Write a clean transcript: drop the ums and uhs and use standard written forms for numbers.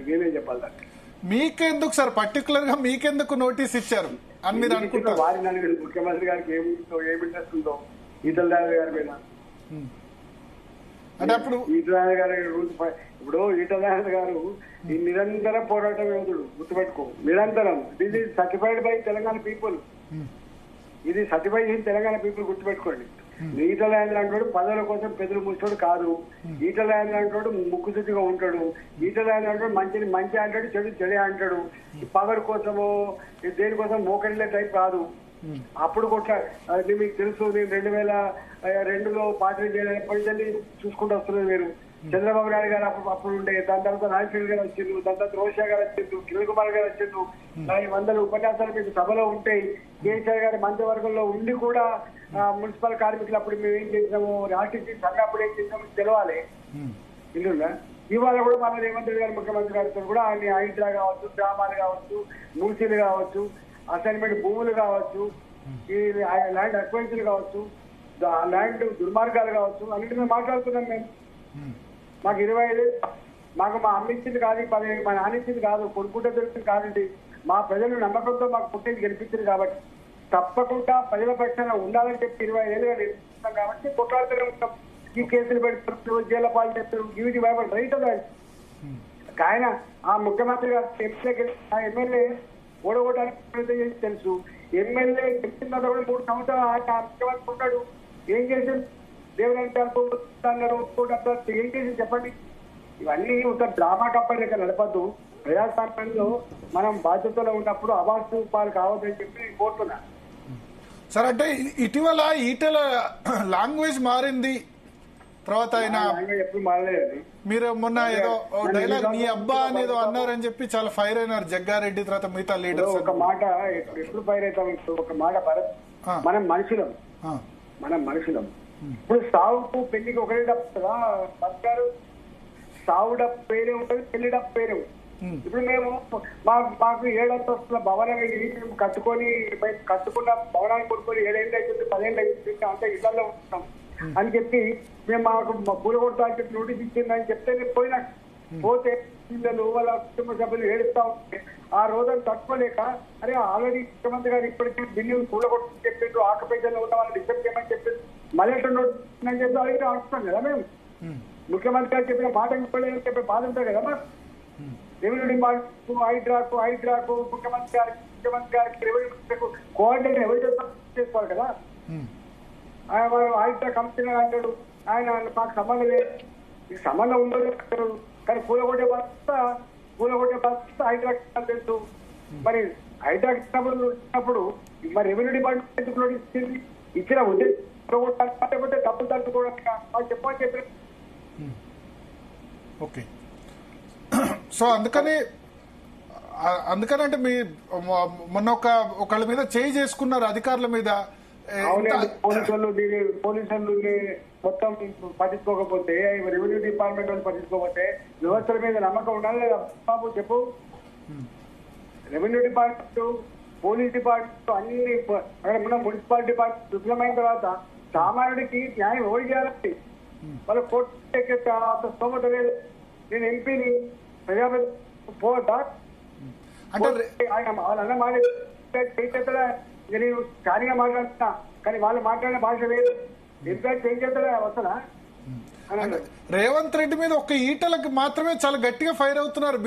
నేనేం చెప్పాలి దానికి? మీకెందుకు సార్ పర్టికులర్ గా మీకెందుకు నోటీస్ ఇచ్చారు అని మీరు అనుకుంటారు? వారిని అడిగాడు ముఖ్యమంత్రి గారికి ఏం ఇంట్రెస్ట్ ఉందో ఈటల రాజేందర్ గారి మీద. అంటే అప్పుడు ఈటల రాజేందర్ గారు ఇప్పుడు ఈటల రాజేందర్ గారు ఈ నిరంతర పోరాటం యోధుడు, గుర్తుపెట్టుకో. నిరంతరం. ఇది సర్టిఫైడ్ బై తెలంగాణ పీపుల్. ఇది సర్టిఫైడ్ చేసిన తెలంగాణ పీపుల్, గుర్తుపెట్టుకోండి. ఈటల రాజేందర్ అంటాడు పదవుల కోసం పెద్దలు ముచ్చోడు కాదు. ఈటల రాజేందర్ అంటాడు ముక్కుసూచిగా ఉంటాడు. ఈటల రాజేందర్ అంటాడు మంచిని మంచి అంటాడు, చెడు చెడే అంటాడు. పవర్ కోసమో దేనికోసం మోకరిల్లే టైప్ కాదు. అప్పుడు కొట్లా మీకు తెలుసు, నేను 2002లో పార్టీ చేయడానికి చూసుకుంటూ వస్తున్నది మీరు. చంద్రబాబు నాయుడు గారు అప్పుడు ఉండే, దాని తర్వాత నాగేశ్వర గారు వచ్చిండ్రు, దాని తర్వాత రోషా గారు వచ్చిండ్రు, కిరణ్ కుమార్ గారు వచ్చిండ్రు. 100 ఉపన్యాసాలు మీకు సభలో ఉంటాయి. కేసీఆర్ గారి మంత్రివర్గంలో ఉండి కూడా మున్సిపల్ కార్మికులు అప్పుడు మేము ఏం చేసినాము, ఆర్టీసీ సంఘప్పుడు ఏం చేసినాము తెలవాలి. ఇల్లున్నా ఇవాళ కూడా మన రేవంత్ రెడ్డి గారు ముఖ్యమంత్రి గారితో కూడా ఆయన హైడ్రా కావచ్చు, గ్రామాలు కావచ్చు, మూసీలు కావచ్చు, అసైన్మెంట్ భూములు కావచ్చు, ఈ ల్యాండ్ అక్వైన్సీలు కావచ్చు, ల్యాండ్ దుర్మార్గాలు కావచ్చు, అన్నింటి మీద మాట్లాడుతున్నాం మేము. మాకు 25 మాకు మా అమ్మ ఇచ్చింది కాదు, మా నాన్న ఇచ్చింది కాదు, కొనుక్కుంటే దొరికింది కాదండి. మా ప్రజలు నమ్మకంతో మాకు పుట్టింది గెలిపించింది కాబట్టి తప్పకుండా ప్రజల పక్షాన ఉండాలని చెప్పి 25 ఏళ్ళుగా నిర్మిస్తున్నాం కాబట్టి కొట్లాడుతూనే ఉంటాం. ఈ కేసులు పెడుతున్నారు, జైలు పాలు చేస్తారు, వీటి భయపడి రైట్ అది. ఆయన ఆ ముఖ్యమంత్రి గారు ఎమ్మెల్యే ఓడగొట్టడానికి తెలుసు. ఎమ్మెల్యే గెలిచిన తర్వాత కూడా 3 సంవత్సరాలు ఆయన ముఖ్యమంత్రి ఉంటాడు. ఏం చేశారు? దేవుడు ఏం చేసి చెప్పండి. ఇవన్నీ ఒక డ్రామా కంపెనీ లెక్క నడపద్దు. ప్రజాస్వామ్యంలో మనం బాధ్యతలో ఉన్నప్పుడు అవాస్తు పాలు కావద్దని చెప్పి నేను కోరుతున్నా. సార్ అంటే ఇటీవల ఈటల లాంగ్వేజ్ మారింది, తర్వాత ఆయన ఎప్పుడు మారలేదండి. మీరు మొన్న ఏదో డైలాగ్ నీ అబ్బా అనేదో అన్నారని చెప్పి చాలా ఫైర్ అయినారు జగ్గారెడ్డి, తర్వాత మిగతా లీడర్స్. ఒక మాట ఎప్పుడు ఫైర్ అవుతాం, ఒక మాట భరత్, మనం మనుషులం. ఇప్పుడు సావుకు పెళ్లికి ఒకటే డబ్బు బతకారు. సావు డబ్బు పేరే ఉంటుంది, పెళ్లి డబ్బు పేరే ఉంటుంది. ఇప్పుడు మేము మాకు 7 అంతస్తుల భవనం మేము కట్టుకున్న భవనాన్ని కొనుక్కొని 7 ఏళ్ళు అవుతుంది, 10 ఏళ్ళు అవుతుంది, అంతే ఇళ్లలో ఉంటున్నాం అని చెప్పి మేము మాకు పూల కొడతానికి చెప్పి నోటీస్ ఇచ్చిందని చెప్తే నేను పోతే పిల్లలు వాళ్ళ కుటుంబ సభ్యులు ఏడుస్తా ఉంటే ఆ రోజును తట్టుకోలేక, అరే ఆల్రెడీ ముఖ్యమంత్రి గారు ఇప్పటికీ బిల్లు పూల కొట్టని చెప్పిండ్రు, ఆక్యుపేషన్లో ఉన్న వాళ్ళని డిస్టర్బ్ చేయమని చెప్పింది, మళ్ళీ నోటీస్ అని చెప్పి అడిగితే అంటున్నాం కదా మేము. ముఖ్యమంత్రి గారు చెప్పిన మాట ఇంకోలేదని చెప్పే బాధ ఉంటుంది కదా మా. రెవెన్యూ డిపార్ట్మెంట్ హైడ్రాకు ముఖ్యమంత్రి గారికి రెవెన్యూ మినిస్టర్కు కోఆర్డినేటర్ ఎవరు చేసుకోవాలి కదా. ఆయన హైడ్రా కమిషనర్ అంటాడు, ఆయన మాకు సంబంధం లేదు. ఈ సంబంధం ఉందో అంటారు, కానీ కూలగొట్టే బాధ్యత హైడ్రా తెలుసు. మరి హైడ్రా ఇచ్చినప్పుడు మరి రెవెన్యూ డిపార్ట్మెంట్ ఎందుకు నోటీస్ ఇచ్చింది? ఇచ్చిన ఉద్దేశం లేకపోతే డబ్బులు తట్టుకోవడానికి వాళ్ళు చెప్పని చెప్పి. ఓకే, సో అందుకనంటే మీ మొన్న ఒకళ్ళ మీద చేయి చేసుకున్నారు అధికారుల మీద. పోలీసులు మొత్తం పట్టించుకోకపోతే, రెవెన్యూ డిపార్ట్మెంట్ వాళ్ళు పట్టించుకోకపోతే వ్యవస్థల మీద నమ్మకం ఉండాలి లేదా బాబు చెప్పు. రెవెన్యూ డిపార్ట్మెంట్, పోలీస్ డిపార్ట్మెంట్ అన్ని అక్కడ ఉన్న మున్సిపల్ డిపార్ట్మెంట్ విఫలమైన తర్వాత సామాన్యుడికి న్యాయం ఎవరు చేయాలండి? వాళ్ళ కోర్టు ఎక్కే స్తోమత లేదు. నేను ఎంపీని ప్రజాప్రతినిధి పోవద్దా? ఆయన వాళ్ళన్న మాట నేను ఖాళీగా మాట్లాడుతున్నా, కానీ వాళ్ళు మాట్లాడిన భాష లేదు. ఎంపీ ఏం చేస్తాడా వస్తుందా? రేవంత్ రెడ్డి మీద ఒక ఈటలకు మాత్రమే చాలా గట్టిగా ఫైర్ అవుతున్నారు.